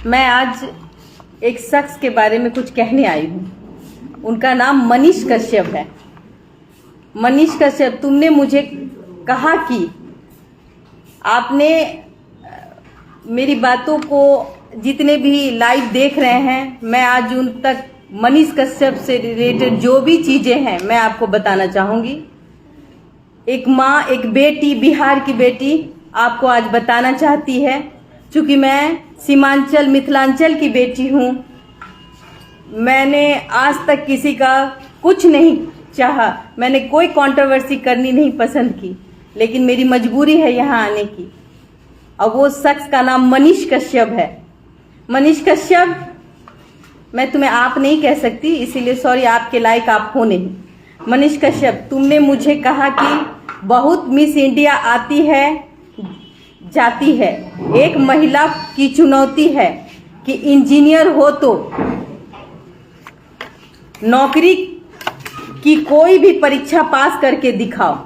मैं आज एक शख्स के बारे में कुछ कहने आई हूँ। उनका नाम मनीष कश्यप है। मनीष कश्यप, तुमने मुझे कहा कि आपने मेरी बातों को जितने भी लाइव देख रहे हैं, मैं आज उन तक मनीष कश्यप से रिलेटेड जो भी चीज़ें हैं मैं आपको बताना चाहूँगी। एक माँ, एक बेटी, बिहार की बेटी आपको आज बताना चाहती है। चूँकि मैं सीमांचल मिथिलांचल की बेटी हूँ, मैंने आज तक किसी का कुछ नहीं चाहा, मैंने कोई कंट्रोवर्सी करनी नहीं पसंद की, लेकिन मेरी मजबूरी है यहाँ आने की। और वो शख्स का नाम मनीष कश्यप है। मनीष कश्यप, मैं तुम्हें आप नहीं कह सकती, इसीलिए सॉरी, आपके लायक आप हो नहीं। मनीष कश्यप, तुमने मुझे कहा कि बहुत मिस इंडिया आती है जाती है, एक महिला की चुनौती है कि इंजीनियर हो तो नौकरी की कोई भी परीक्षा पास करके दिखाओ,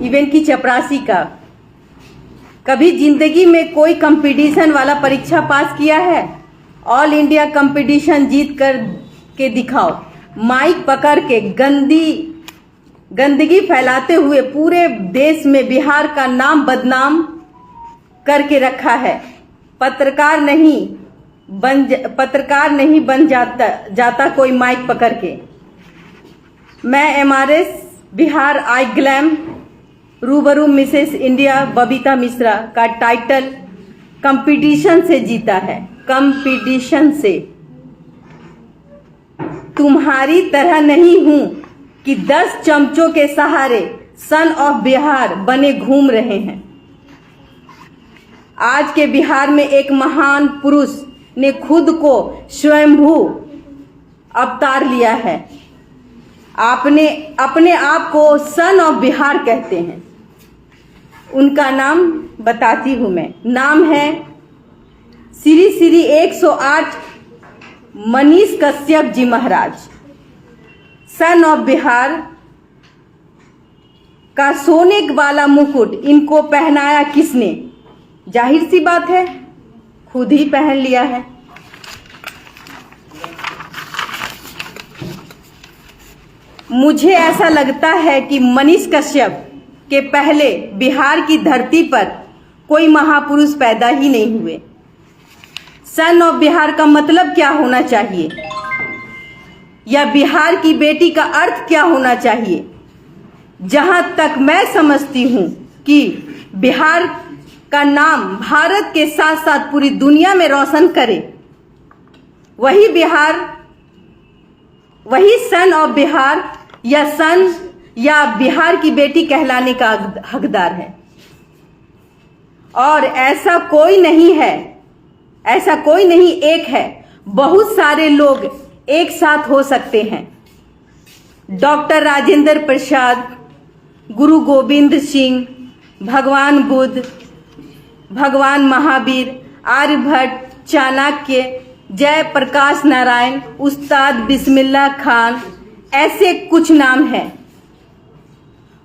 इवन की चपरासी का। कभी जिंदगी में कोई कंपटीशन वाला परीक्षा पास किया है? ऑल इंडिया कंपटीशन जीत कर के दिखाओ। माइक पकड़ के गंदगी फैलाते हुए पूरे देश में बिहार का नाम बदनाम करके रखा है। पत्रकार नहीं बन जाता कोई माइक पकड़ के। मैं एमआरएस बिहार आई ग्लैम रूबरू मिसेस इंडिया बबीता मिश्रा का टाइटल कंपटीशन से जीता है। कंपटीशन से। तुम्हारी तरह नहीं हूं कि 10 चमचों के सहारे सन ऑफ बिहार बने घूम रहे हैं। आज के बिहार में एक महान पुरुष ने खुद को स्वयंभू अवतार लिया है। आपने अपने आप को सन ऑफ बिहार कहते हैं। उनका नाम बताती हूं मैं। नाम है श्री 108 मनीष कश्यप जी महाराज। सन ऑफ बिहार का सोने वाला मुकुट इनको पहनाया किसने? जाहिर सी बात है, खुद ही पहन लिया है। मुझे ऐसा लगता है कि मनीष कश्यप के पहले बिहार की धरती पर कोई महापुरुष पैदा ही नहीं हुए। सन ऑफ बिहार का मतलब क्या होना चाहिए, या बिहार की बेटी का अर्थ क्या होना चाहिए? जहां तक मैं समझती हूं कि बिहार का नाम भारत के साथ साथ पूरी दुनिया में रोशन करे, वही सन ऑफ बिहार या बिहार की बेटी कहलाने का हकदार है। और ऐसा कोई नहीं एक है, बहुत सारे लोग एक साथ हो सकते हैं। डॉक्टर राजेंद्र प्रसाद, गुरु गोविंद सिंह, भगवान बुद्ध, भगवान महावीर, आर्यभट्ट, चाणक्य, जयप्रकाश नारायण, उस्ताद बिस्मिल्लाह खान, ऐसे कुछ नाम हैं।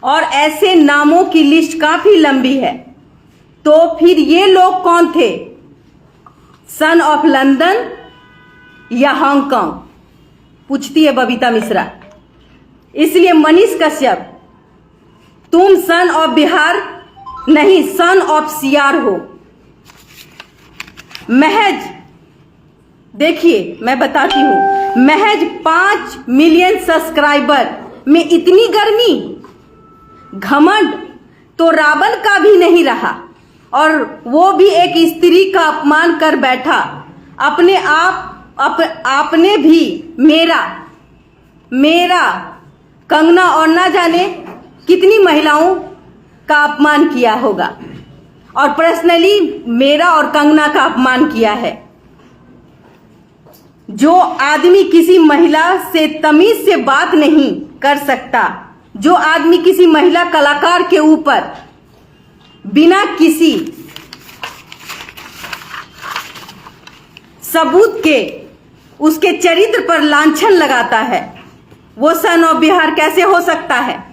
और ऐसे नामों की लिस्ट काफी लंबी है। तो फिर ये लोग कौन थे? सन ऑफ लंदन या हांगकांग? पूछती है बबीता मिश्रा। इसलिए मनीष कश्यप, तुम सन ऑफ बिहार नहीं, सन ऑफ सियार हो। महज देखिए, मैं बताती हूं, महज 5 मिलियन सब्सक्राइबर में इतनी गर्मी, घमंड तो रावण का भी नहीं रहा। और वो भी एक स्त्री का अपमान कर बैठा। आपने भी मेरा कंगना और ना जाने कितनी महिलाओं का अपमान किया होगा, और पर्सनली मेरा और कंगना का अपमान किया है। जो आदमी किसी महिला से तमीज से बात नहीं कर सकता, जो आदमी किसी महिला कलाकार के ऊपर बिना किसी सबूत के उसके चरित्र पर लांछन लगाता है, वो सन ऑफ बिहार कैसे हो सकता है?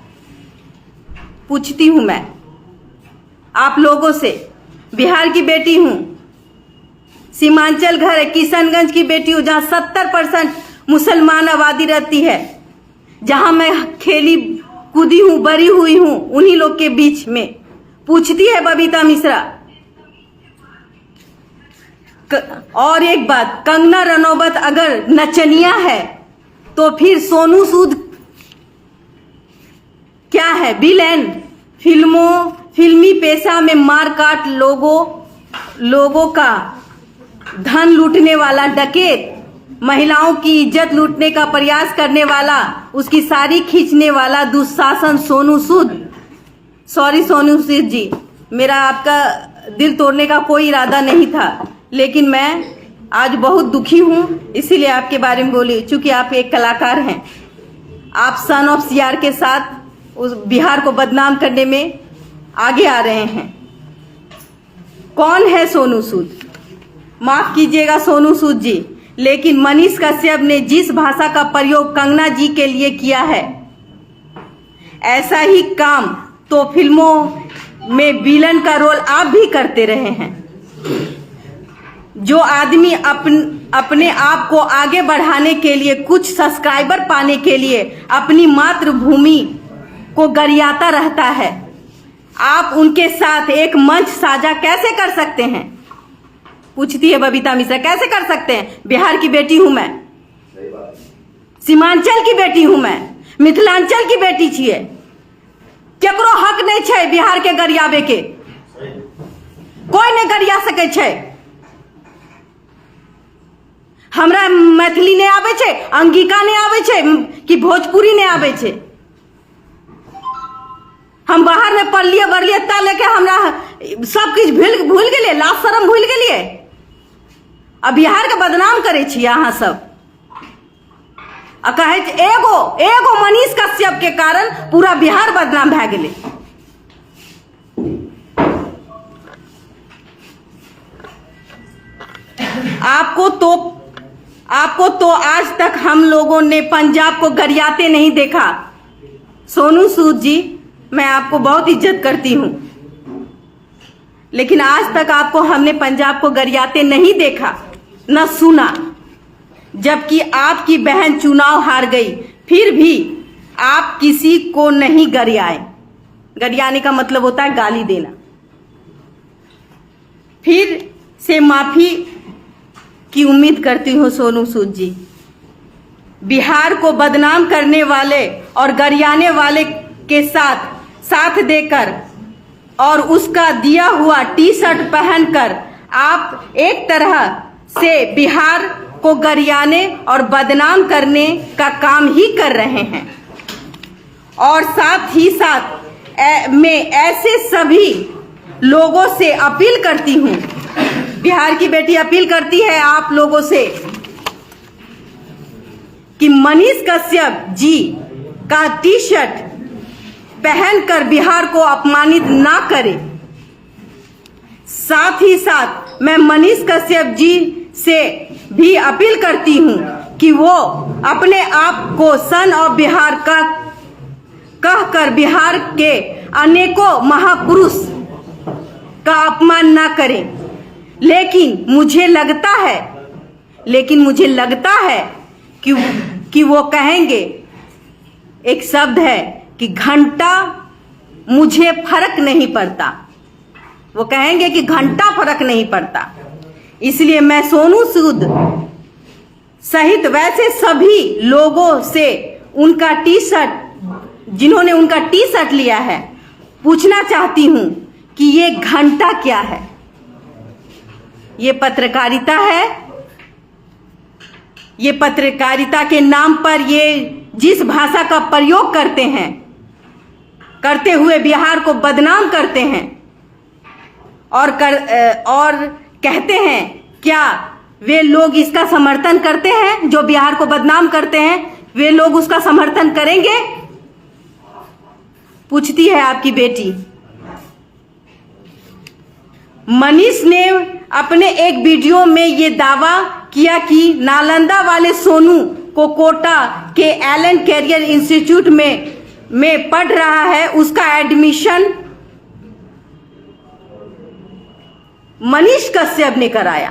पूछती हूं मैं आप लोगों से। बिहार की बेटी हूं, सीमांचल घर है, किशनगंज की बेटी हूँ, जहाँ 70% मुसलमान आबादी रहती है, जहां मैं खेली कूदी हूं, बड़ी हुई हूं, उन्हीं लोग के बीच में। पूछती है बबीता मिश्रा। और एक बात, कंगना रनौत अगर नचनिया है तो फिर सोनू सूद क्या है? विलेन। फिल्मी पेशा में मार काट लोगों का धन लूटने वाला डकैत, महिलाओं की इज्जत लूटने का प्रयास करने वाला, उसकी साड़ी खींचने वाला दुशासन सोनू सूद। सॉरी सोनू सूद जी, मेरा आपका दिल तोड़ने का कोई इरादा नहीं था, लेकिन मैं आज बहुत दुखी हूं, इसीलिए आपके बारे में बोली। चूंकि आप एक कलाकार हैं, आप सन ऑफ सीआर के साथ उस बिहार को बदनाम करने में आगे आ रहे हैं। कौन है सोनू सूद? माफ कीजिएगा सोनू सूद जी, लेकिन मनीष कश्यप ने जिस भाषा का प्रयोग कंगना जी के लिए किया है, ऐसा ही काम तो फिल्मों में विलन का रोल आप भी करते रहे हैं। जो आदमी अपने आप को आगे बढ़ाने के लिए, कुछ सब्सक्राइबर पाने के लिए अपनी मातृभूमि को गरियाता रहता है, आप उनके साथ एक मंच साझा कैसे कर सकते हैं? पूछती है बबीता मिश्रा, कैसे कर सकते हैं? बिहार की बेटी हूं मैं, सीमांचल की बेटी हूं मैं, मिथिलांचल की बेटी छिए। केकरो हक नहीं छै बिहार के गरियाबे के, कोई नहीं गरिया सके छै। हमरा मैथिली नहीं आवे छै, अंगिका नहीं आवे छै, कि भोजपुरी नहीं आवे छै। हम बाहर में पढ़लिए बढ़लिए, ता लेके हमरा सब कुछ भूल गेलिए, लाज शरम भूल गेलिए। अब बिहार के बदनाम करे छी अहाँ सब, आ कहे एगो मनीष कश्यप के कारण पूरा बिहार बदनाम भए गेले। आपको तो आज तक हम लोगों ने पंजाब को गरियाते नहीं देखा। सोनू सूद जी, मैं आपको बहुत इज्जत करती हूं, लेकिन आज तक आपको हमने पंजाब को गरियाते नहीं देखा, न सुना। जबकि आपकी बहन चुनाव हार गई, फिर भी आप किसी को नहीं गरियाए। गरियाने का मतलब होता है गाली देना। फिर से माफी की उम्मीद करती हूं सोनू सूद जी। बिहार को बदनाम करने वाले और गरियाने वाले के साथ देकर और उसका दिया हुआ टी शर्ट पहनकर आप एक तरह से बिहार को गरियाने और बदनाम करने का काम ही कर रहे हैं। और साथ ही साथ मैं ऐसे सभी लोगों से अपील करती हूं, बिहार की बेटी अपील करती है आप लोगों से कि मनीष कश्यप जी का टी शर्ट पहनकर बिहार को अपमानित ना करें। साथ ही साथ मैं मनीष कश्यप जी से भी अपील करती हूं कि वो अपने आप को सन ऑफ बिहार का कहकर बिहार के अनेकों महापुरुष का अपमान ना करें। लेकिन मुझे लगता है कि वो कहेंगे, एक शब्द है कि घंटा मुझे फर्क नहीं पड़ता। वो कहेंगे कि घंटा फर्क नहीं पड़ता। इसलिए मैं सोनू सूद सहित वैसे सभी लोगों से उनका टी शर्ट, जिन्होंने उनका टी शर्ट लिया है, पूछना चाहती हूं कि ये घंटा क्या है? ये पत्रकारिता है। ये पत्रकारिता के नाम पर ये जिस भाषा का प्रयोग करते हुए बिहार को बदनाम करते हैं और कहते हैं, क्या वे लोग इसका समर्थन करते हैं? जो बिहार को बदनाम करते हैं, वे लोग उसका समर्थन करेंगे? पूछती है आपकी बेटी। मनीष ने अपने एक वीडियो में ये दावा किया कि नालंदा वाले सोनू को कोटा के एलन कैरियर इंस्टीट्यूट में पढ़ रहा है, उसका एडमिशन मनीष कश्यप ने कराया।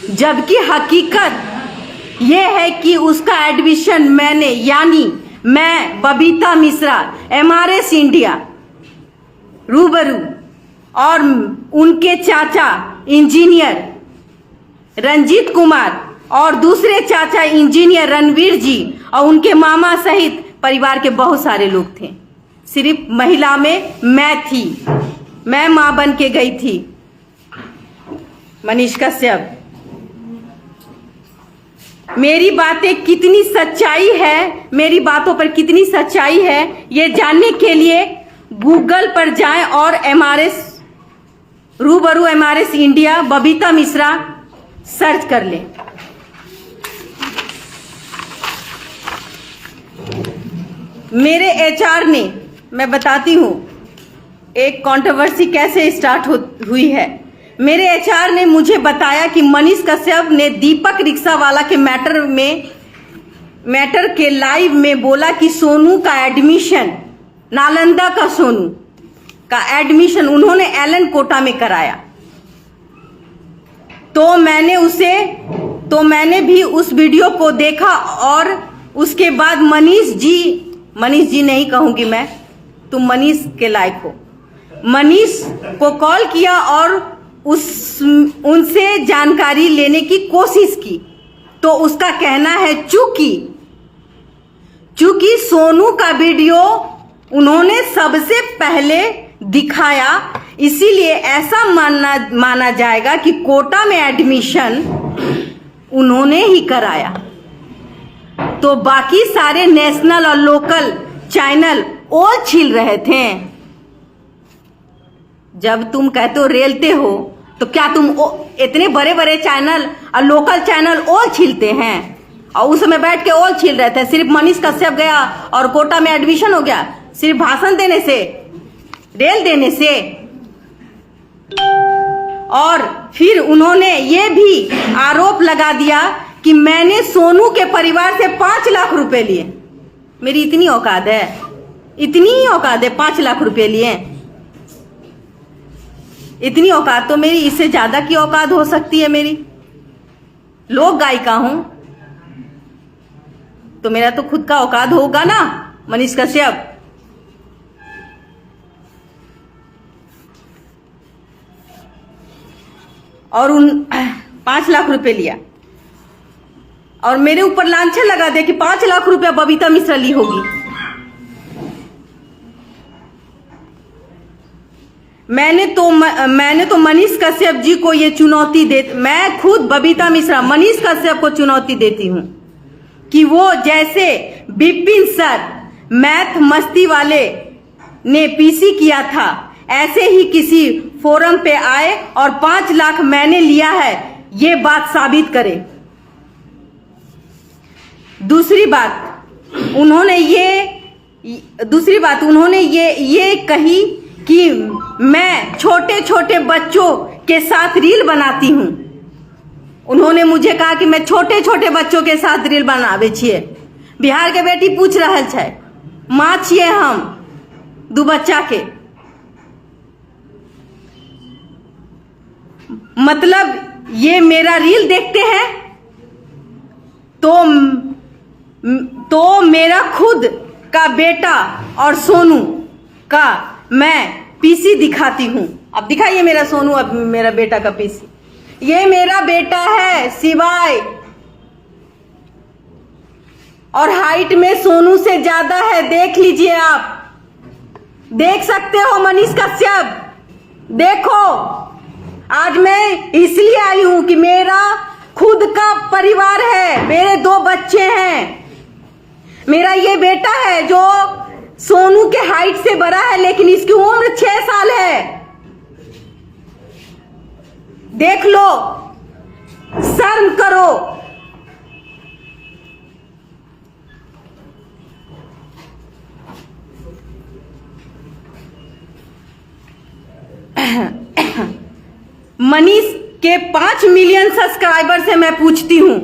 जबकि हकीकत ये है कि उसका एडमिशन मैंने, यानी मैं बबीता मिश्रा, MRS इंडिया रूबरू, और उनके चाचा इंजीनियर रंजीत कुमार और दूसरे चाचा इंजीनियर रणवीर जी और उनके मामा सहित परिवार के बहुत सारे लोग थे। सिर्फ महिला में मैं थी, मैं मां बन के गई थी, मनीष कश्यप। मेरी बातें कितनी सच्चाई है, मेरी बातों पर कितनी सच्चाई है, ये जानने के लिए गूगल पर जाएं और MRS रूबरू MRS India Babita Mishra search कर लें। मेरे HR ने, मैं बताती हूँ एक कंट्रोवर्सी कैसे स्टार्ट हुई है। मेरे HR ने मुझे बताया कि मनीष कश्यप ने दीपक रिक्शा वाला के मैटर के लाइव में बोला कि सोनू का एडमिशन, नालंदा का सोनू का एडमिशन उन्होंने एलन कोटा में कराया। तो मैंने भी उस वीडियो को देखा और उसके बाद मनीष जी नहीं कहूंगी मैं, तुम मनीष के लायक हो, मनीष को कॉल किया और उनसे जानकारी लेने की कोशिश की। तो उसका कहना है चूंकि सोनू का वीडियो उन्होंने सबसे पहले दिखाया, इसीलिए ऐसा माना जाएगा कि कोटा में एडमिशन उन्होंने ही कराया। तो बाकी सारे नेशनल और लोकल चैनल ओल छील रहे थे। जब तुम कहते हो रेलते हो, तो क्या तुम इतने बड़े बड़े चैनल और लोकल चैनल ओल छीलते हैं? और उस समय बैठ के ओल छील रहे थे। सिर्फ मनीष कश्यप गया और कोटा में एडमिशन हो गया, सिर्फ भाषण देने से, रेल देने से। और फिर उन्होंने ये भी आरोप लगा दिया कि मैंने सोनू के परिवार से 5 लाख रुपए लिए। मेरी इतनी औकात है, इतनी ही औकात है, 5 लाख रुपए लिए। इतनी औकात तो मेरी, इससे ज्यादा की औकात हो सकती है मेरी। लोक गायिका हूं तो मेरा तो खुद का औकात होगा ना, मनीष कश्यप। और उन 5 लाख रुपए लिया और मेरे ऊपर लांछन लगा दे कि 5 लाख रुपया बबीता मिश्रा ली होगी। मैंने तो मनीष कश्यप जी को ये चुनौती मैं खुद बबीता मिश्रा मनीष कश्यप को चुनौती देती हूं कि वो जैसे विपिन सर मैथ मस्ती वाले ने PC किया था, ऐसे ही किसी फोरम पे आए और 5 लाख मैंने लिया है, ये बात साबित करे। दूसरी बात उन्होंने ये कही कि मैं छोटे छोटे बच्चों के साथ रील बनाती हूं। उन्होंने मुझे कहा कि मैं छोटे छोटे बच्चों के साथ रील बनावे छिए। बिहार के बेटी पूछ रहल छै, माँ छिए हम 2 बच्चा के, मतलब ये मेरा रील देखते हैं तो मेरा खुद का बेटा और सोनू का मैं PC दिखाती हूं। अब दिखाइए मेरा सोनू, अब मेरा बेटा का PC। ये मेरा बेटा है शिवाय, और हाइट में सोनू से ज्यादा है, देख लीजिए आप, देख सकते हो मनीष कश्यप। देखो, आज मैं इसलिए आई हूं कि मेरा खुद का परिवार है, मेरे 2 बच्चे हैं। मेरा ये बेटा है जो सोनू के हाइट से बड़ा है, लेकिन इसकी उम्र 6 साल है। देख लो, शर्म करो। मनीष के 5 मिलियन सब्सक्राइबर से मैं पूछती हूं,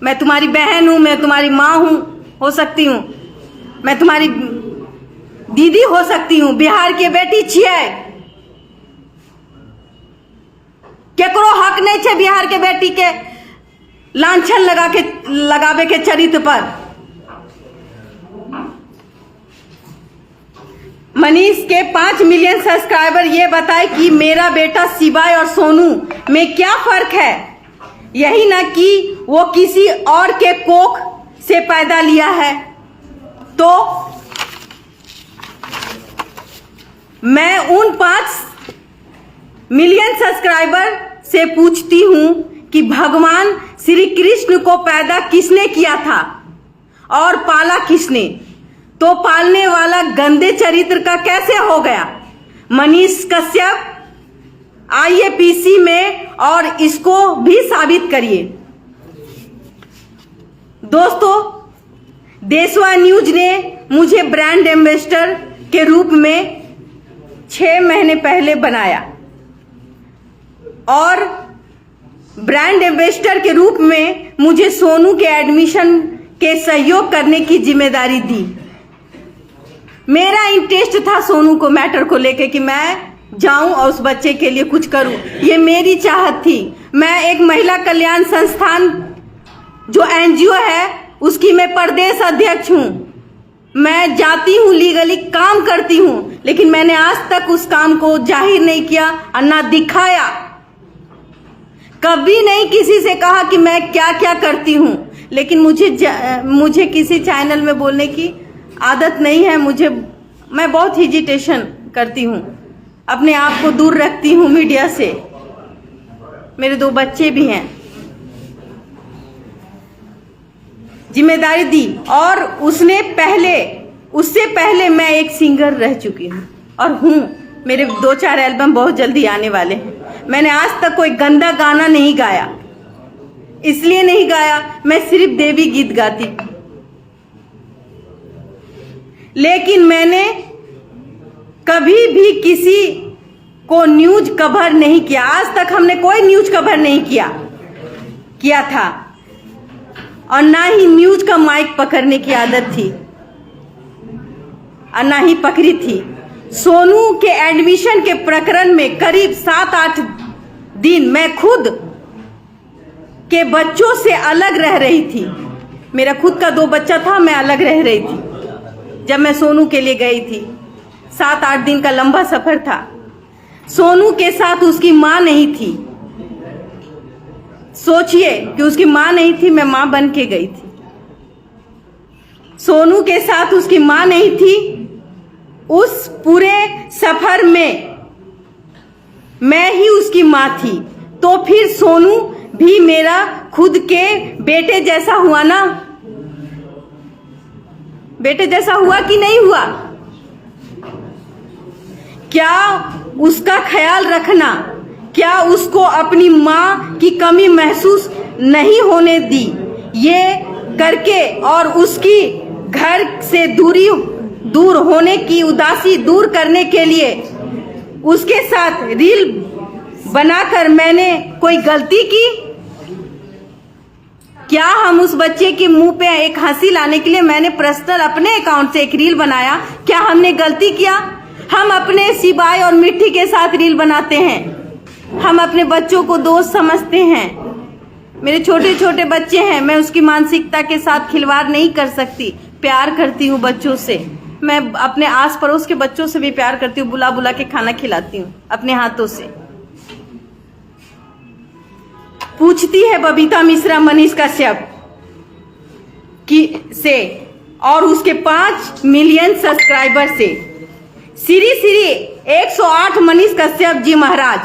मैं तुम्हारी बहन हूं, मैं तुम्हारी माँ हूं, हो सकती हूं, मैं तुम्हारी दीदी हो सकती हूं, बिहार के बेटी छिए। केकरो हक हक नहीं छे बिहार के बेटी के लांछन लगावे के चरित्र पर। मनीष के 5 मिलियन सब्सक्राइबर ये बताए कि मेरा बेटा शिवाय और सोनू में क्या फर्क है, यही ना कि वो किसी और के कोख से पैदा लिया है। तो मैं उन 5 मिलियन सब्सक्राइबर से पूछती हूं कि भगवान श्री कृष्ण को पैदा किसने किया था और पाला किसने? तो पालने वाला गंदे चरित्र का कैसे हो गया मनीष कश्यप? आइए पीसी में और इसको भी साबित करिए। दोस्तों, देशवा न्यूज ने मुझे ब्रांड एम्बेसडर के रूप में 6 महीने पहले बनाया और ब्रांड एम्बेसडर के रूप में मुझे सोनू के एडमिशन के सहयोग करने की जिम्मेदारी दी। मेरा इंटरेस्ट था सोनू को मैटर को लेके कि मैं जाऊं और उस बच्चे के लिए कुछ करूं, ये मेरी चाहत थी। मैं एक महिला कल्याण संस्थान जो एनजीओ है उसकी मैं प्रदेश अध्यक्ष हूं। मैं जाती हूं, लीगली काम करती हूं, लेकिन मैंने आज तक उस काम को जाहिर नहीं किया और ना दिखाया। कभी नहीं किसी से कहा कि मैं क्या क्या करती हूं, लेकिन मुझे किसी चैनल में बोलने की आदत नहीं है। मैं बहुत हिजिटेशन करती हूँ, अपने आप को दूर रखती हूँ मीडिया से। मेरे 2 बच्चे भी हैं। जिम्मेदारी दी और उससे पहले मैं एक सिंगर रह चुकी हूँ और हूँ। मेरे 2-4 एल्बम बहुत जल्दी आने वाले हैं। मैंने आज तक कोई गंदा गाना नहीं गाया, इसलिए नहीं गाया, मैं सिर्फ देवी गीत गाती। लेकिन मैंने कभी भी किसी को न्यूज कवर नहीं किया। आज तक हमने कोई न्यूज कवर नहीं किया था और ना ही न्यूज का माइक पकड़ने की आदत थी और ना ही पकड़ी थी। सोनू के एडमिशन के प्रकरण में करीब 7-8 दिन मैं खुद के बच्चों से अलग रह रही थी। मेरा खुद का 2 बच्चा था, मैं अलग रह रही थी जब मैं सोनू के लिए गई थी। 7-8 दिन का लंबा सफर था। सोनू के साथ उसकी माँ नहीं थी। सोचिए कि उसकी माँ नहीं थी, मैं माँ बन के गई थी। सोनू के साथ उसकी माँ नहीं थी। उस पूरे सफर में मैं ही उसकी माँ थी। तो फिर सोनू भी मेरा खुद के बेटे जैसा हुआ ना? बेटे जैसा हुआ कि नहीं हुआ? क्या उसका ख्याल रखना, क्या उसको अपनी माँ की कमी महसूस नहीं होने दी, ये करके और उसकी घर से दूर होने की उदासी दूर करने के लिए उसके साथ रील बनाकर मैंने कोई गलती की? क्या हम उस बच्चे के मुंह पे एक हंसी लाने के लिए मैंने पर्सनल अपने अकाउंट से एक रील बनाया? क्या हमने गलती किया? हम अपने शिवाय और मिट्टी के साथ रील बनाते हैं। हम अपने बच्चों को दोस्त समझते हैं। मेरे छोटे छोटे बच्चे हैं, मैं उसकी मानसिकता के साथ खिलवाड़ नहीं कर सकती। प्यार करती हूँ बच्चों से। मैं अपने आस पड़ोस के बच्चों से भी प्यार करती हूँ, बुला बुला के खाना खिलाती हूँ अपने हाथों से। पूछती है बबीता मिश्रा मनीष कश्यप से और उसके 5 मिलियन सब्सक्राइबर से, श्री 108 मनीष कश्यप जी महाराज,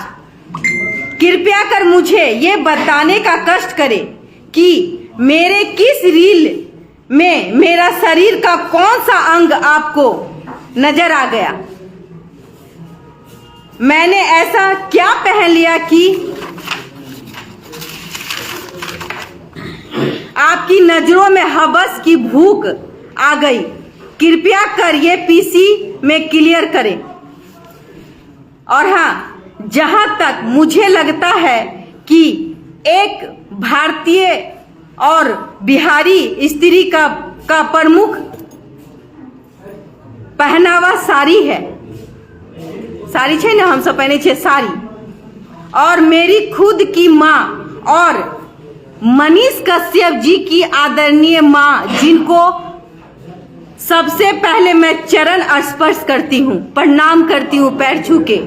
कृपया कर मुझे ये बताने का कष्ट करें कि मेरे किस रील में मेरा शरीर का कौन सा अंग आपको नजर आ गया? मैंने ऐसा क्या पहन लिया कि आपकी नजरों में हवस की भूख आ गई? कृपया कर ये पीसी में क्लियर करें। और हाँ, जहां तक मुझे लगता है कि एक भारतीय और बिहारी स्त्री का प्रमुख पहनावा साड़ी है। साड़ी छे ना, हम सब पहने छे साड़ी। और मेरी खुद की माँ और मनीष कश्यप जी की आदरणीय माँ, जिनको सबसे पहले मैं चरण स्पर्श करती हूँ, प्रणाम करती हूँ पैर छू के,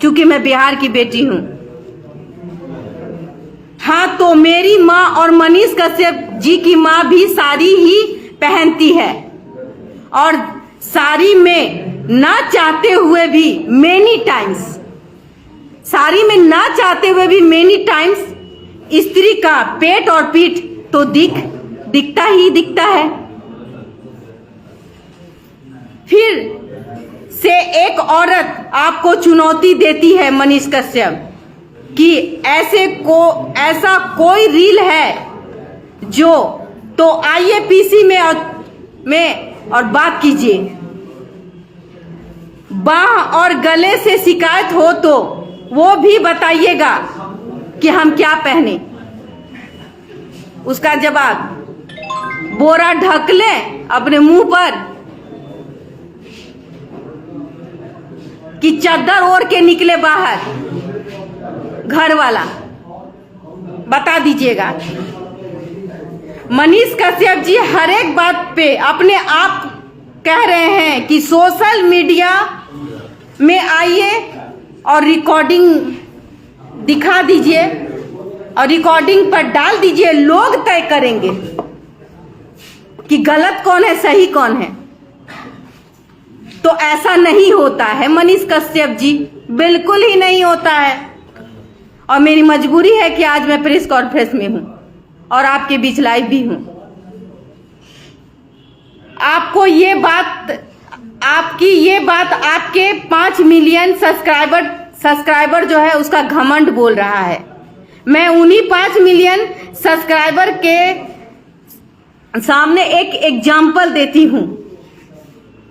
क्योंकि मैं बिहार की बेटी हूँ। हाँ, तो मेरी माँ और मनीष कश्यप जी की माँ भी साड़ी ही पहनती है और साड़ी में ना चाहते हुए भी मेनी टाइम्स, साड़ी में ना चाहते हुए भी मेनी टाइम्स स्त्री का पेट और पीठ तो दिखता ही दिखता है। फिर से एक औरत आपको चुनौती देती है मनीष कश्यप कि ऐसा कोई रील है जो, तो आइए पीसी में और बात कीजिए। बाह और गले से शिकायत हो तो वो भी बताइएगा कि हम क्या पहने। उसका जवाब, बोरा ढक ले अपने मुंह पर कि चादर ओढ़ के निकले बाहर, घर वाला बता दीजिएगा। मनीष कश्यप जी हर एक बात पे अपने आप कह रहे हैं कि सोशल मीडिया में आइए और रिकॉर्डिंग दिखा दीजिए और रिकॉर्डिंग पर डाल दीजिए, लोग तय करेंगे कि गलत कौन है सही कौन है। तो ऐसा नहीं होता है मनीष कश्यप जी, बिल्कुल ही नहीं होता है। और मेरी मजबूरी है कि आज मैं प्रेस कॉन्फ्रेंस में हूं और आपके बीच लाइव भी हूं। आपको ये बात, आपकी ये बात आपके 5 मिलियन सब्सक्राइबर जो है उसका घमंड बोल रहा है। मैं उन्हीं 5 मिलियन सब्सक्राइबर के सामने एक एग्जाम्पल देती हूं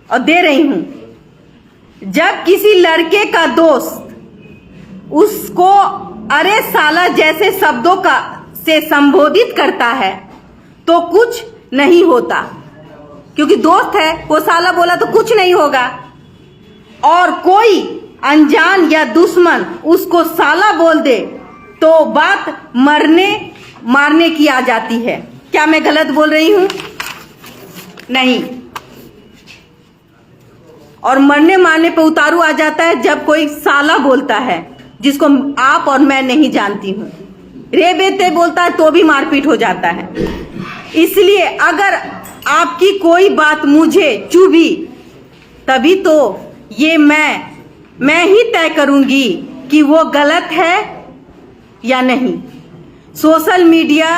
और दे रही हूं। जब किसी लड़के का दोस्त उसको अरे साला जैसे शब्दों से संबोधित करता है तो कुछ नहीं होता, क्योंकि दोस्त है, वो साला बोला तो कुछ नहीं होगा। और कोई अनजान या दुश्मन उसको साला बोल दे तो बात मारने की आ जाती है। क्या मैं गलत बोल रही हूं? नहीं। और मरने मारने पे उतारू आ जाता है जब कोई साला बोलता है जिसको आप और मैं नहीं जानती हूं। रे बेटे बोलता है तो भी मारपीट हो जाता है। इसलिए अगर आपकी कोई बात मुझे चुभी तभी तो ये मैं ही तय करूंगी कि वो गलत है या नहीं। सोशल मीडिया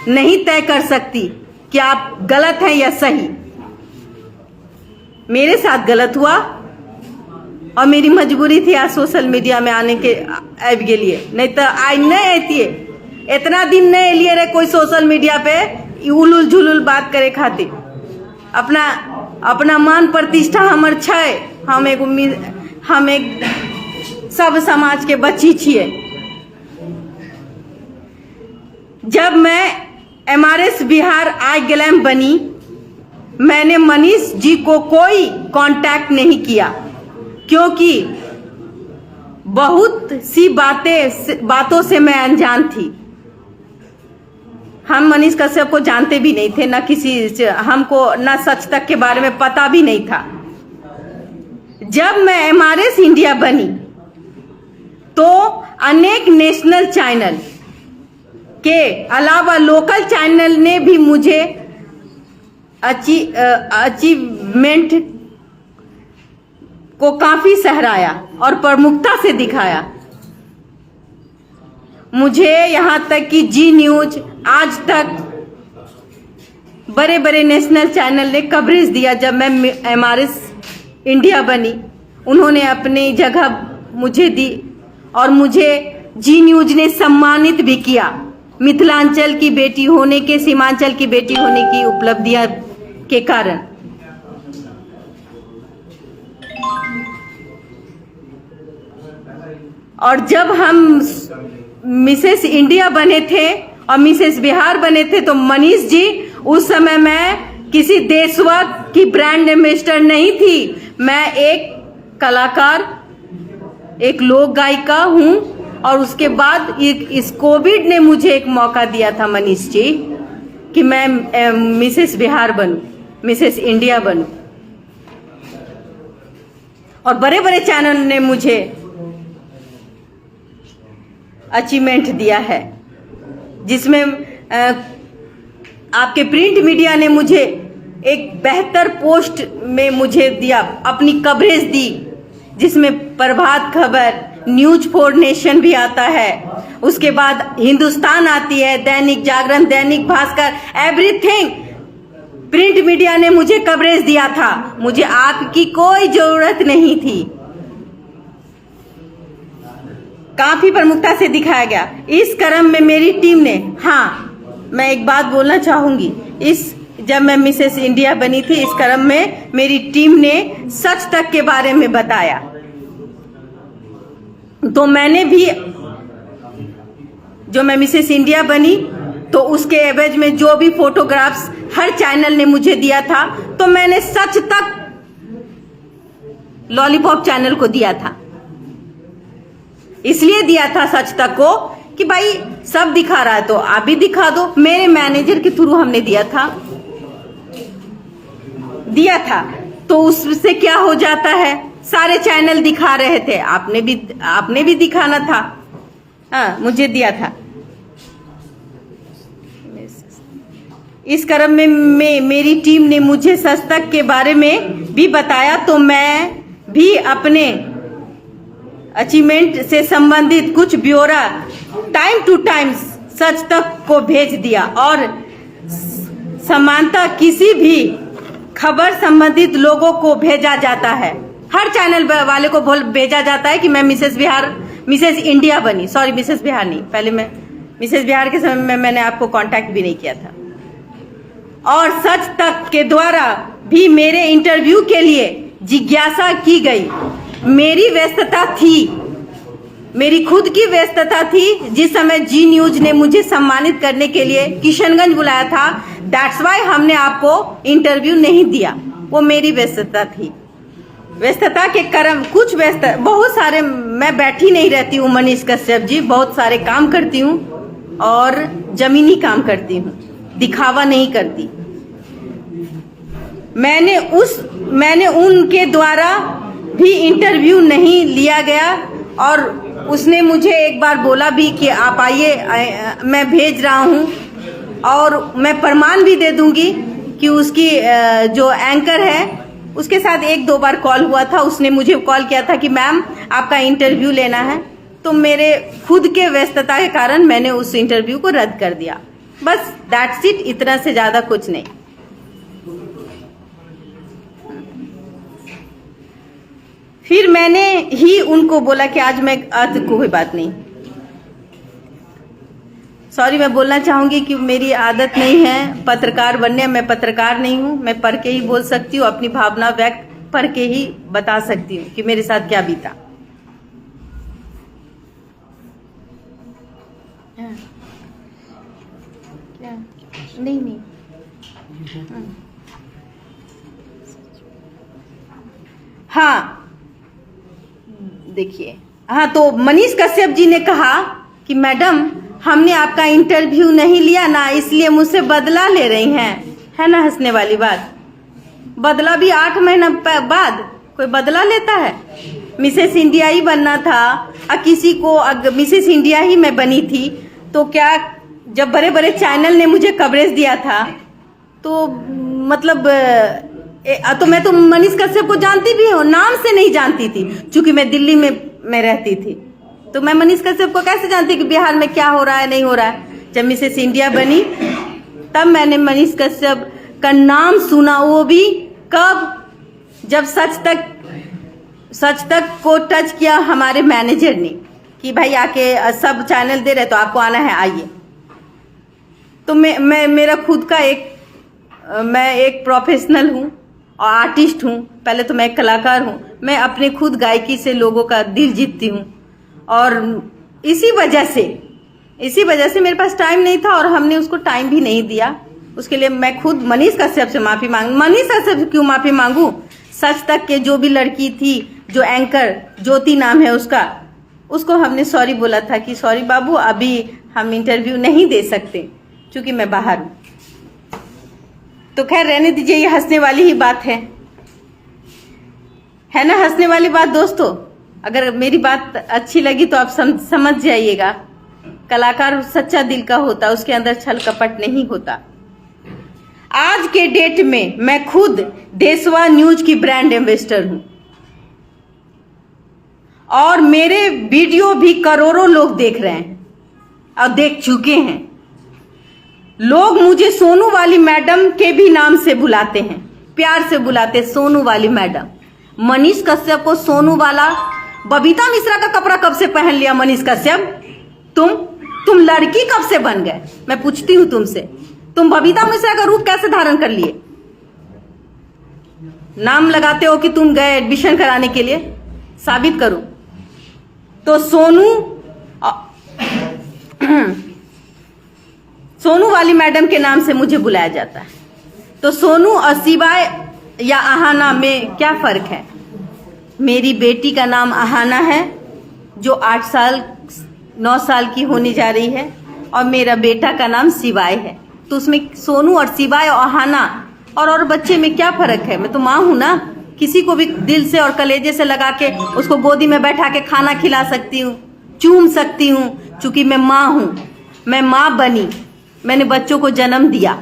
नहीं तय कर सकती कि आप गलत हैं या सही। मेरे साथ गलत हुआ और मेरी मजबूरी थी आज सोशल मीडिया में आने के लिए, नहीं तो आज नहीं आती है। इतना दिन नहीं लिए रहे कोई सोशल मीडिया पे उलुल झुलुल बात करे खातिर। अपना मान प्रतिष्ठा हमर छै, हम एक सब समाज के बच्ची छिए। जब मैं MRS बिहार IGLAM बनी, मैंने मनीष जी को कोई कांटेक्ट नहीं किया, क्योंकि बहुत सी बातों से मैं अनजान थी। हम मनीष कश्यप को जानते भी नहीं थे, हमको न सच तक के बारे में पता भी नहीं था। जब मैं MRS इंडिया बनी तो अनेक नेशनल चैनल के अलावा लोकल चैनल ने भी मुझे अचीवमेंट को काफी सहराया और प्रमुखता से दिखाया। मुझे यहाँ तक कि जी न्यूज, आज तक बड़े बड़े नेशनल चैनल ने कवरेज दिया। जब मैं MRS इंडिया बनी, उन्होंने अपनी जगह मुझे दी और मुझे जी न्यूज ने सम्मानित भी किया, मिथिलांचल की बेटी होने के, सीमांचल की बेटी होने की उपलब्धियां के कारण। और जब हम मिसेस इंडिया बने थे और मिसेस बिहार बने थे तो मनीष जी, उस समय मैं किसी देशभक्त की ब्रांड एम्बेसडर नहीं थी, मैं एक कलाकार एक लोक गायिका हूँ, और उसके बाद इस कोविड ने मुझे एक मौका दिया था मनीष जी कि मैं मिसेस बिहार बनूं, मिसेस इंडिया बनूं। और बड़े बड़े चैनल ने मुझे अचीवमेंट दिया है, जिसमें आपके प्रिंट मीडिया ने मुझे एक बेहतर पोस्ट में मुझे दिया, अपनी कवरेज दी, जिसमें Prabhat Khabar, news for nation भी आता है, उसके बाद हिंदुस्तान आती है, Dainik Jagran, Dainik Bhaskar, everything print media ने मुझे कवरेज दिया था। मुझे आपकी कोई जरूरत नहीं थी। काफी प्रमुखता से दिखाया गया। इस क्रम में मेरी टीम ने, हाँ मैं एक बात बोलना चाहूंगी, जब मैं मिसेस इंडिया बनी थी, इस क्रम में मेरी टीम ने सच तक के बारे में बताया। तो मैंने भी, जो मैं मिसेस इंडिया बनी, तो उसके एवज में जो भी फोटोग्राफ्स हर चैनल ने मुझे दिया था, तो मैंने सच तक लॉलीपॉप चैनल को दिया था। इसलिए दिया था सच तक को कि भाई सब दिखा रहा है तो आप भी दिखा दो। मेरे मैनेजर के थ्रू हमने दिया था, तो उससे क्या हो जाता है, सारे चैनल दिखा रहे थे, आपने भी दिखाना था। हाँ, मुझे दिया था। इस क्रम में मेरी टीम ने मुझे सच तक के बारे में भी बताया, तो मैं भी अपने अचीवमेंट से संबंधित कुछ ब्यौरा टाइम टू टाइम सच तक को भेज दिया। और समानता किसी भी खबर संबंधित लोगों को भेजा जाता है, हर चैनल वाले को भेजा जाता है कि मैं मिसेस इंडिया बनी। सॉरी, मिसेस बिहार नहीं, पहले मैं मिसेस बिहार के समय में मैंने आपको कांटेक्ट भी नहीं किया था। और सच तक के द्वारा भी मेरे इंटरव्यू के लिए जिज्ञासा की गई। मेरी व्यस्तता थी, मेरी खुद की व्यस्तता थी। जिस समय जी न्यूज ने मुझे सम्मानित करने के लिए किशनगंज बुलाया था, दैट्स वाई हमने आपको इंटरव्यू नहीं दिया, वो मेरी व्यस्तता थी। व्यस्तता के क्रम बहुत सारे, मैं बैठी नहीं रहती हूँ मनीष कश्यप जी, बहुत सारे काम करती हूँ और जमीनी काम करती हूँ, दिखावा नहीं करती। मैंने उनके द्वारा भी इंटरव्यू नहीं लिया गया, और उसने मुझे एक बार बोला भी कि आप आइए, मैं भेज रहा हूँ, और मैं प्रमाण भी दे दूंगी कि उसकी जो एंकर है उसके साथ 1-2 बार कॉल हुआ था। उसने मुझे कॉल किया था कि मैम आपका इंटरव्यू लेना है, तो मेरे खुद के व्यस्तता के कारण मैंने उस इंटरव्यू को रद्द कर दिया। बस दैट्स इट, इतना से ज्यादा कुछ नहीं। फिर मैंने ही उनको बोला कि आज कोई बात नहीं, सॉरी, मैं बोलना चाहूंगी कि मेरी आदत नहीं है पत्रकार बनने, मैं पत्रकार नहीं हूं, मैं पढ़ के ही बोल सकती हूँ, अपनी भावना व्यक्त पढ़ के ही बता सकती हूँ कि मेरे साथ क्या बीता। क्या नहीं हाँ, देखिए, हाँ, तो मनीष कश्यप जी ने कहा कि मैडम हमने आपका इंटरव्यू नहीं लिया ना, इसलिए मुझसे बदला ले रही हैं, है ना हंसने वाली बात। बदला भी 8 महीना बाद कोई बदला लेता है? मिसेस इंडिया ही बनना था, किसी को मिसेस इंडिया ही मैं बनी थी, तो क्या जब बड़े बड़े चैनल ने मुझे कवरेज दिया था, तो मतलब तो मैं तो मनीष कश्यप को जानती भी हूँ, नाम से नहीं जानती थी, क्योंकि मैं दिल्ली में रहती थी, तो मैं मनीष कश्यप को कैसे जानती कि बिहार में क्या हो रहा है, नहीं हो रहा है। जब मिसेस इंडिया बनी तब मैंने मनीष कश्यप का नाम सुना, वो भी कब, जब सच तक को टच किया हमारे मैनेजर ने कि भाई आके सब चैनल दे रहे तो आपको आना है, आइए। तो मैं मेरा खुद का मैं एक प्रोफेशनल हूँ और आर्टिस्ट हूँ। पहले तो मैं एक कलाकार हूँ, मैं अपने खुद गायकी से लोगों का दिल जीतती हूँ, और इसी वजह से मेरे पास टाइम नहीं था और हमने उसको टाइम भी नहीं दिया। उसके लिए मैं खुद मनीष कश्यप से माफी मनीष कश्यप से क्यों माफी मांगू? सच तक के जो भी लड़की थी, जो एंकर ज्योति नाम है उसको हमने सॉरी बोला था कि सॉरी बाबू, अभी हम इंटरव्यू नहीं दे सकते क्योंकि मैं बाहर हूं। तो खैर रहने दीजिए, ये हंसने वाली ही बात है ना, हंसने वाली बात दोस्तों। अगर मेरी बात अच्छी लगी तो आप समझ जाइएगा, कलाकार सच्चा दिल का होता, उसके अंदर छल कपट नहीं होता। आज के डेट में मैं खुद देशवा न्यूज की ब्रांड एम्बेसडर हूं और मेरे वीडियो भी करोड़ों लोग देख रहे हैं और देख चुके हैं। लोग मुझे सोनू वाली मैडम के भी नाम से बुलाते हैं, प्यार से बुलाते, सोनू वाली मैडम। मनीष कश्यप को सोनू वाला, बबीता मिश्रा का कपड़ा कब से पहन लिया मनीष कश्यप? तुम लड़की कब से बन गए? मैं पूछती हूं तुमसे, तुम बबीता मिश्रा का रूप कैसे धारण कर लिए? नाम लगाते हो कि तुम गए एडमिशन कराने के लिए, साबित करो। तो सोनू वाली मैडम के नाम से मुझे बुलाया जाता है। तो सोनू और शिवाय या आहाना में क्या फर्क है? मेरी बेटी का नाम आहाना है जो 9 साल की होने जा रही है और मेरा बेटा का नाम शिवाय है। तो उसमें सोनू और शिवाय और आहाना और बच्चे में क्या फर्क है? मैं तो माँ हूं ना, किसी को भी दिल से और कलेजे से लगा के उसको गोदी में बैठा के खाना खिला सकती हूँ, चूम सकती हूँ, क्योंकि मैं माँ हूं। मैं माँ बनी, मैंने बच्चों को जन्म दिया।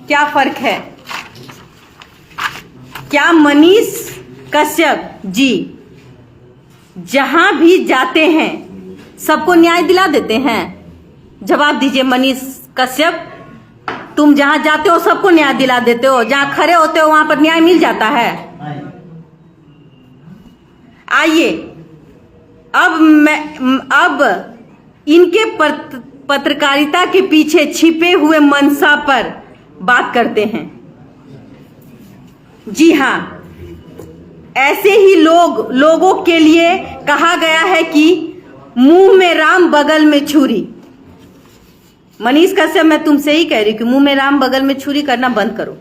क्या फर्क है? क्या मनीष कश्यप जी जहां भी जाते हैं सबको न्याय दिला देते हैं? जवाब दीजिए मनीष कश्यप, तुम जहां जाते हो सबको न्याय दिला देते हो? जहां खड़े होते हो वहां पर न्याय मिल जाता है? आइए अब इनके पत्रकारिता के पीछे छिपे हुए मंशा पर बात करते हैं। जी हाँ, ऐसे ही लोगों के लिए कहा गया है कि मुंह में राम बगल में छुरी। मनीष कश्यप, मैं तुमसे ही कह रही हूं कि मुंह में राम बगल में छुरी करना बंद करो।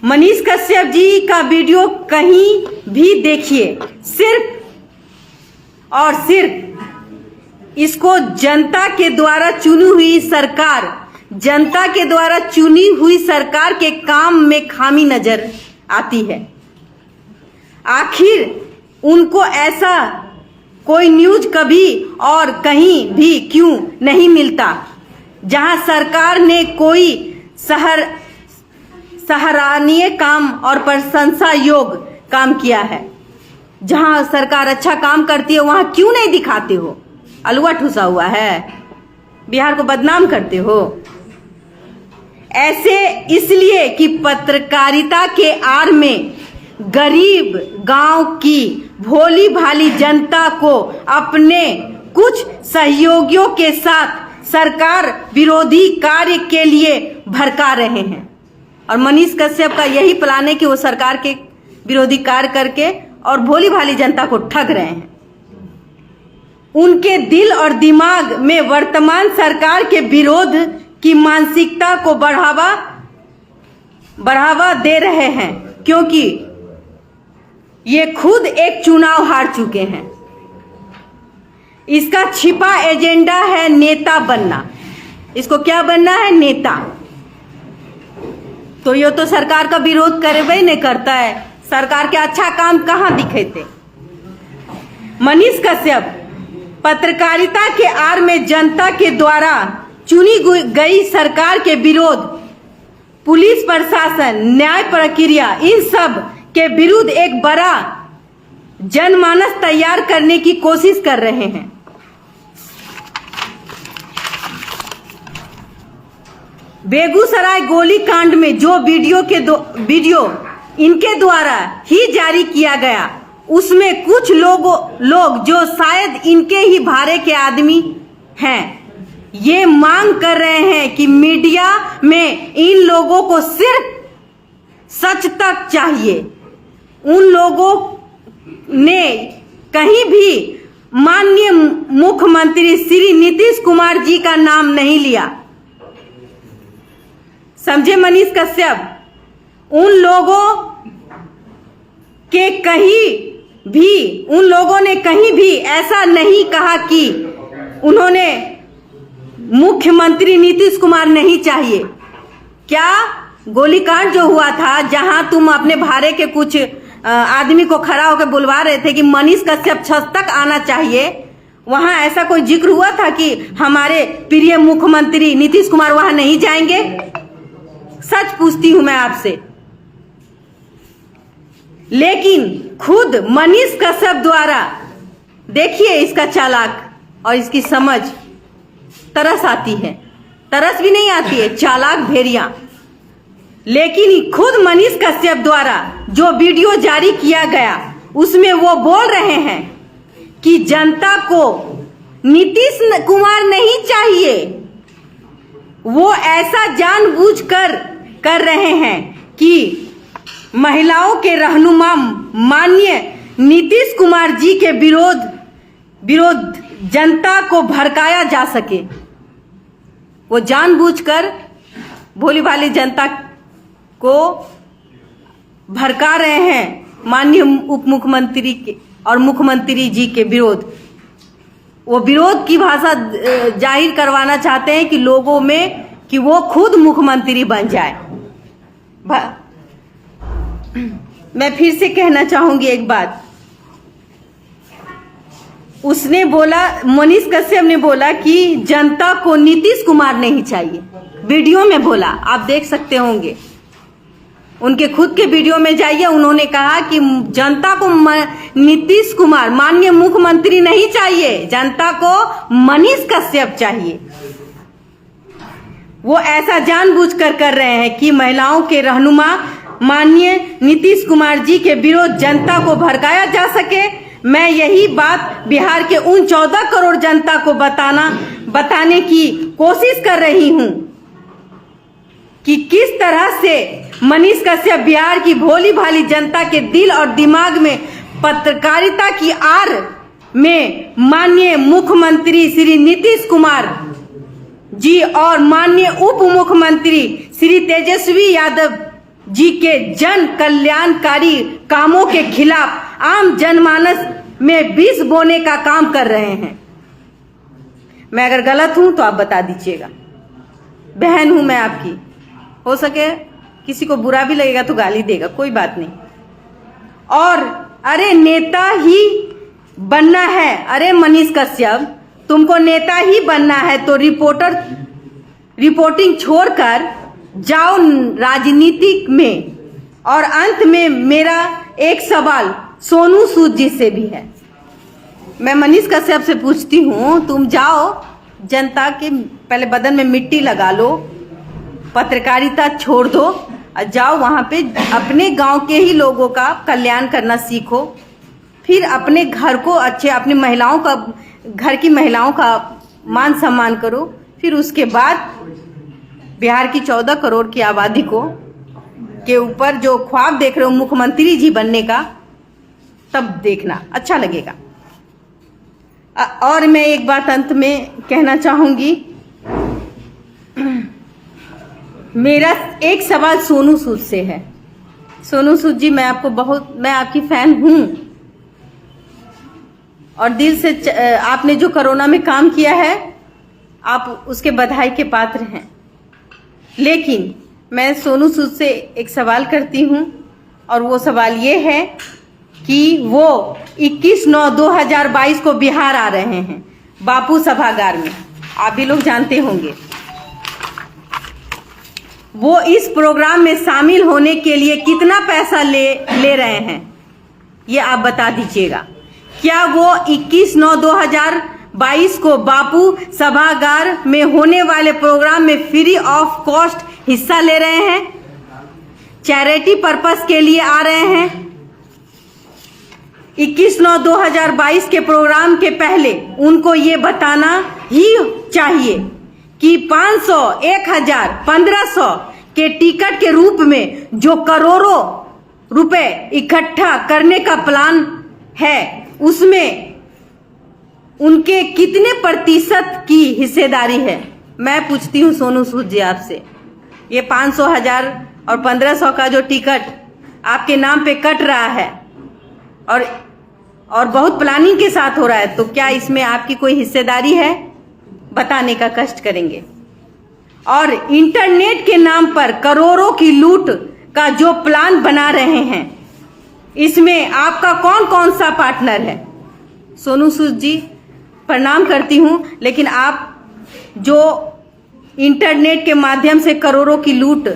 मनीष कश्यप जी का वीडियो कहीं भी देखिए, सिर्फ और सिर्फ इसको जनता के द्वारा चुनी हुई सरकार के काम में खामी नजर आती है। आखिर उनको ऐसा कोई न्यूज कभी और कहीं भी क्यों नहीं मिलता जहां सरकार ने कोई सराहनीय काम और प्रशंसा योग्य काम किया है? जहां सरकार अच्छा काम करती है वहां क्यों नहीं दिखाते हो? अलुआ ठुसा हुआ है, बिहार को बदनाम करते हो। ऐसे इसलिए कि पत्रकारिता के आड़ में गरीब गांव की भोली भाली जनता को अपने कुछ सहयोगियों के साथ सरकार विरोधी कार्य के लिए भड़का रहे हैं। और मनीष कश्यप का यही प्लान है कि वो सरकार के विरोधी कार्य करके और भोली भाली जनता को ठग रहे हैं। उनके दिल और दिमाग में वर्तमान सरकार के विरोध की मानसिकता को बढ़ावा दे रहे हैं, क्योंकि ये खुद एक चुनाव हार चुके हैं। इसका छिपा एजेंडा है नेता बनना। इसको क्या बनना है? नेता। तो ये तो सरकार का विरोध करबे नहीं करता है, सरकार के अच्छा काम कहां दिखे थे? मनीष कश्यप पत्रकारिता के आड़ में जनता के द्वारा चुनी गई सरकार के विरोध, पुलिस प्रशासन, न्याय प्रक्रिया, इन सब के विरुद्ध एक बड़ा जनमानस तैयार करने की कोशिश कर रहे हैं। बेगूसराय गोलीकांड में जो वीडियो इनके द्वारा ही जारी किया गया, उसमें कुछ लोग जो शायद इनके ही भारे के आदमी हैं, ये मांग कर रहे हैं कि मीडिया में इन लोगों को सिर्फ सच तक चाहिए। उन लोगों ने कहीं भी माननीय मुख्यमंत्री श्री नीतीश कुमार जी का नाम नहीं लिया। समझे मनीष कश्यप? उन लोगों कि कहीं भी उन लोगों ने कहीं भी ऐसा नहीं कहा कि उन्होंने मुख्यमंत्री नीतीश कुमार नहीं चाहिए। क्या गोलीकांड जो हुआ था, जहां तुम अपने भारे के कुछ आदमी को खड़ा होकर बुलवा रहे थे कि मनीष कश्यप छत तक आना चाहिए, वहां ऐसा कोई जिक्र हुआ था कि हमारे प्रिय मुख्यमंत्री नीतीश कुमार वहां नहीं जाएंगे? सच पूछती हूं मैं आपसे। लेकिन खुद मनीष कश्यप द्वारा, देखिए इसका चालाक और इसकी समझ, तरस आती है, तरस भी नहीं आती है, चालाक भेड़िया। लेकिन खुद मनीष कश्यप द्वारा जो वीडियो जारी किया गया उसमें वो बोल रहे हैं कि जनता को नीतीश कुमार नहीं चाहिए। वो ऐसा जानबूझकर कर रहे हैं कि महिलाओं के रहनुमा माननीय नीतीश कुमार जी के विरोध जनता को भड़काया जा सके। वो जानबूझकर भोली भाली जनता को भड़का रहे हैं माननीय उप मुख्यमंत्री के और मुख्यमंत्री जी के विरोध। वो विरोध की भाषा जाहिर करवाना चाहते हैं कि लोगों में कि वो खुद मुख्यमंत्री बन जाए। मैं फिर से कहना चाहूंगी एक बात। उसने बोला, मनीष कश्यप ने बोला कि जनता को नीतीश कुमार नहीं चाहिए। वीडियो में बोला, आप देख सकते होंगे, उनके खुद के वीडियो में जाइए। उन्होंने कहा कि जनता को नीतीश कुमार माननीय मुख्यमंत्री नहीं चाहिए, जनता को मनीष कश्यप चाहिए। वो ऐसा जानबूझकर कर रहे हैं कि महिलाओं के रहनुमा माननीय नीतीश कुमार जी के विरोध जनता को भड़काया जा सके। मैं यही बात बिहार के उन 14 करोड़ जनता को बताने की कोशिश कर रही हूं कि किस तरह से मनीष कश्यप बिहार की भोली भाली जनता के दिल और दिमाग में पत्रकारिता की आड़ में माननीय मुख्यमंत्री श्री नीतीश कुमार जी और माननीय उप मुख्यमंत्री श्री तेजस्वी यादव जी के जन कल्याणकारी कामों के खिलाफ आम जनमानस में विष बोने का काम कर रहे हैं। मैं अगर गलत हूं तो आप बता दीजिएगा। बहन हूं मैं आपकी, हो सके किसी को बुरा भी लगेगा तो गाली देगा, कोई बात नहीं। और अरे नेता ही बनना है, अरे मनीष कश्यप तुमको नेता ही बनना है तो रिपोर्टिंग छोड़कर जाओ राजनीति में। और अंत में मेरा एक सवाल सोनू सूद जी से भी है। मैं मनीष कश्यप से पूछती हूँ, तुम जाओ जनता के पहले बदन में मिट्टी लगा लो, पत्रकारिता छोड़ दो और जाओ वहां पे अपने गांव के ही लोगों का कल्याण करना सीखो। फिर अपने घर को अच्छे, अपनी महिलाओं का, घर की महिलाओं का मान सम्मान करो। फिर उसके बाद बिहार की 14 करोड़ की आबादी को के ऊपर जो ख्वाब देख रहे हो मुख्यमंत्री जी बनने का, तब देखना अच्छा लगेगा। और मैं एक बात अंत में कहना चाहूंगी। मेरा एक सवाल सोनू सूद से है। सोनू सूद जी, मैं आपकी फैन हूं और दिल से आपने जो कोरोना में काम किया है आप उसके बधाई के पात्र हैं। लेकिन मैं सोनू सूद से एक सवाल करती हूं और वो सवाल ये है कि वो 21/9/2022 को बिहार आ रहे हैं बापू सभागार में, आप भी लोग जानते होंगे। वो इस प्रोग्राम में शामिल होने के लिए कितना पैसा ले रहे हैं ये आप बता दीजिएगा। क्या वो 21/9/2022 को बापू सभागार में होने वाले प्रोग्राम में फ्री ऑफ कॉस्ट हिस्सा ले रहे हैं, चैरिटी पर्पस के लिए आ रहे हैं? 21/9/2022 के प्रोग्राम के पहले उनको ये बताना ही चाहिए कि 500, 1000, 1500 के टिकट के रूप में जो करोड़ों रुपए इकट्ठा करने का प्लान है, उसमें उनके कितने प्रतिशत की हिस्सेदारी है? मैं पूछती हूँ सोनू सूद जी आपसे, ये 500, 1000 और 1500 का जो टिकट आपके नाम पे कट रहा है, और बहुत प्लानिंग के साथ हो रहा है, तो क्या इसमें आपकी कोई हिस्सेदारी है? बताने का कष्ट करेंगे। और इंटरनेट के नाम पर करोड़ों की लूट का जो प्लान बना रहे हैं, इसमें आपका कौन कौन सा पार्टनर है? सोनू सूद जी, प्रणाम करती हूं, लेकिन आप जो इंटरनेट के माध्यम से करोड़ों की लूट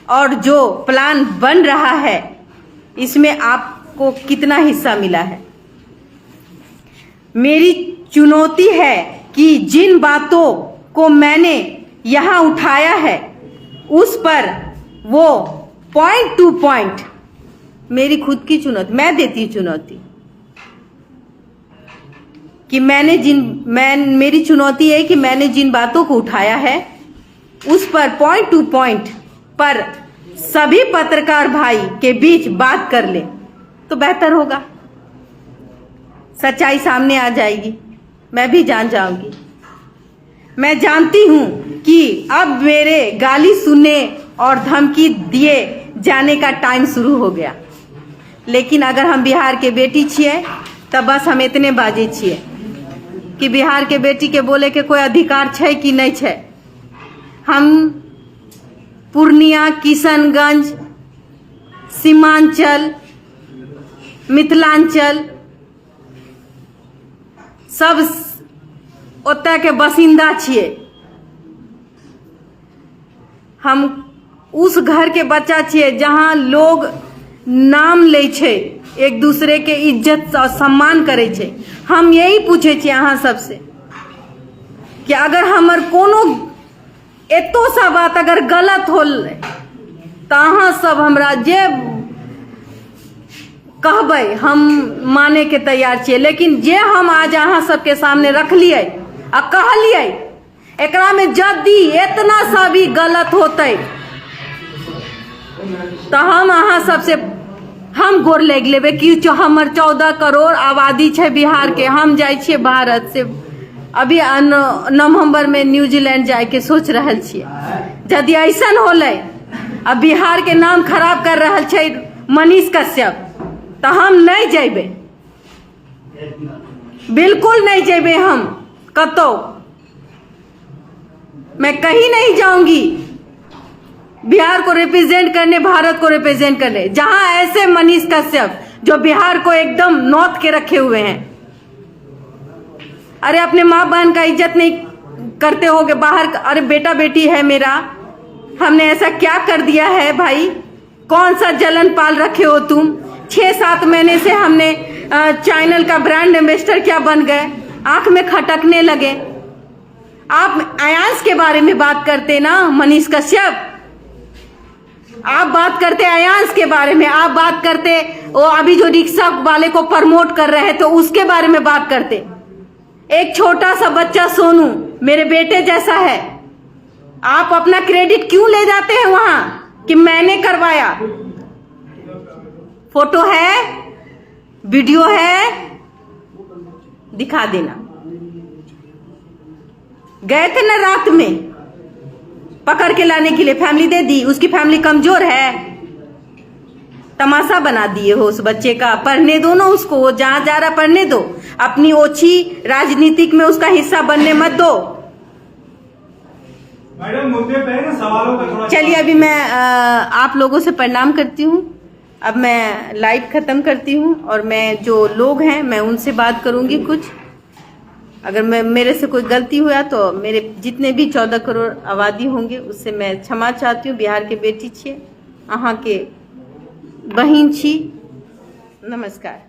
और जो प्लान बन रहा है, इसमें आपको कितना हिस्सा मिला है? मेरी चुनौती है कि जिन बातों को मैंने यहां उठाया है, उस पर वो पॉइंट टू पॉइंट, मेरी खुद की चुनौती, मैं देती हूं चुनौती कि मेरी चुनौती है कि मैंने जिन बातों को उठाया है, उस पर पॉइंट टू पॉइंट पर सभी पत्रकार भाई के बीच बात कर ले तो बेहतर होगा। सच्चाई सामने आ जाएगी, मैं भी जान जाऊंगी। मैं जानती हूं कि अब मेरे गाली सुनने और धमकी दिए जाने का टाइम शुरू हो गया, लेकिन अगर हम बिहार के बेटी छिए तब बस हम इतने बाजे छिए कि बिहार के बेटी के बोले के कोई अधिकार छै कि नहीं छै। हम पूर्णिया, किशनगंज, सीमांचल, मिथिलांचल सब ओतय के बसिंदा छिए। हम उस घर के बच्चा छिए जहां लोग नाम ले छे, एक दूसरे के इज्जत और सम्मान करे छे। हम यही पूछे छिए अहाँ सबसे कि अगर हमर कोनो एतो सा बात अगर गलत होल तो अहाँ सब हमरा जे कहबै हम माने के तैयार छिए, लेकिन जे हम आज अहाँ सबके सामने रखलिए आ कहलिए, एकरा में यदि इतना सा भी गलत होते तो हम अहाँ सबसे हम गोर लग लेबे कि हमर 14 करोड़ आबादी छै बिहार के। हम जाय छिए भारत से, अभी नवंबर में न्यूजीलैंड जाए के सोच रहल छिए। यदि ऐसा होले, अब बिहार के नाम खराब कर रहल छै मनीष कश्यप, तो हम नहीं जेबे, बिल्कुल नहीं जेबे। हम कतो मैं कहीं नहीं जाऊंगी बिहार को रिप्रेजेंट करने, भारत को रिप्रेजेंट करने, जहां ऐसे मनीष कश्यप जो बिहार को एकदम नौत के रखे हुए हैं। अरे अपने माँ बहन का इज्जत नहीं करते होगे बाहर। अरे बेटा बेटी है मेरा, हमने ऐसा क्या कर दिया है भाई? कौन सा जलन पाल रखे हो तुम? 6-7 महीने से हमने चैनल का ब्रांड एम्बेसडर क्या बन गए, आंख में खटकने लगे। आप अयांश के बारे में बात करते ना मनीष कश्यप, आप बात करते अयांश के बारे में, आप बात करते वो अभी जो रिक्शा वाले को प्रमोट कर रहे हैं तो उसके बारे में बात करते। एक छोटा सा बच्चा सोनू मेरे बेटे जैसा है, आप अपना क्रेडिट क्यों ले जाते हैं वहां कि मैंने करवाया? फोटो है, वीडियो है, दिखा देना। गए थे ना रात में पकड़ के लाने के लिए, फैमिली दे दी, उसकी फैमिली कमजोर है, तमाशा बना दिए हो उस बच्चे का। पढ़ने दो ना उसको, वो जहां जा रहा पढ़ने दो, अपनी ओछी राजनीतिक में उसका हिस्सा बनने मत दो। मैडम मुद्दे पे ना सवालों का थोड़ा। चलिए अभी मैं आप लोगों से प्रणाम करती हूँ। अब मैं लाइव खत्म करती हूँ और मैं जो लोग हैं मैं उनसे बात करूंगी कुछ। अगर मेरे से कोई गलती हुआ तो मेरे जितने भी 14 करोड़ आबादी होंगे उससे मैं क्षमा चाहती हूँ। बिहार के बेटी छिए, अहाँ के बहिन छी। नमस्कार।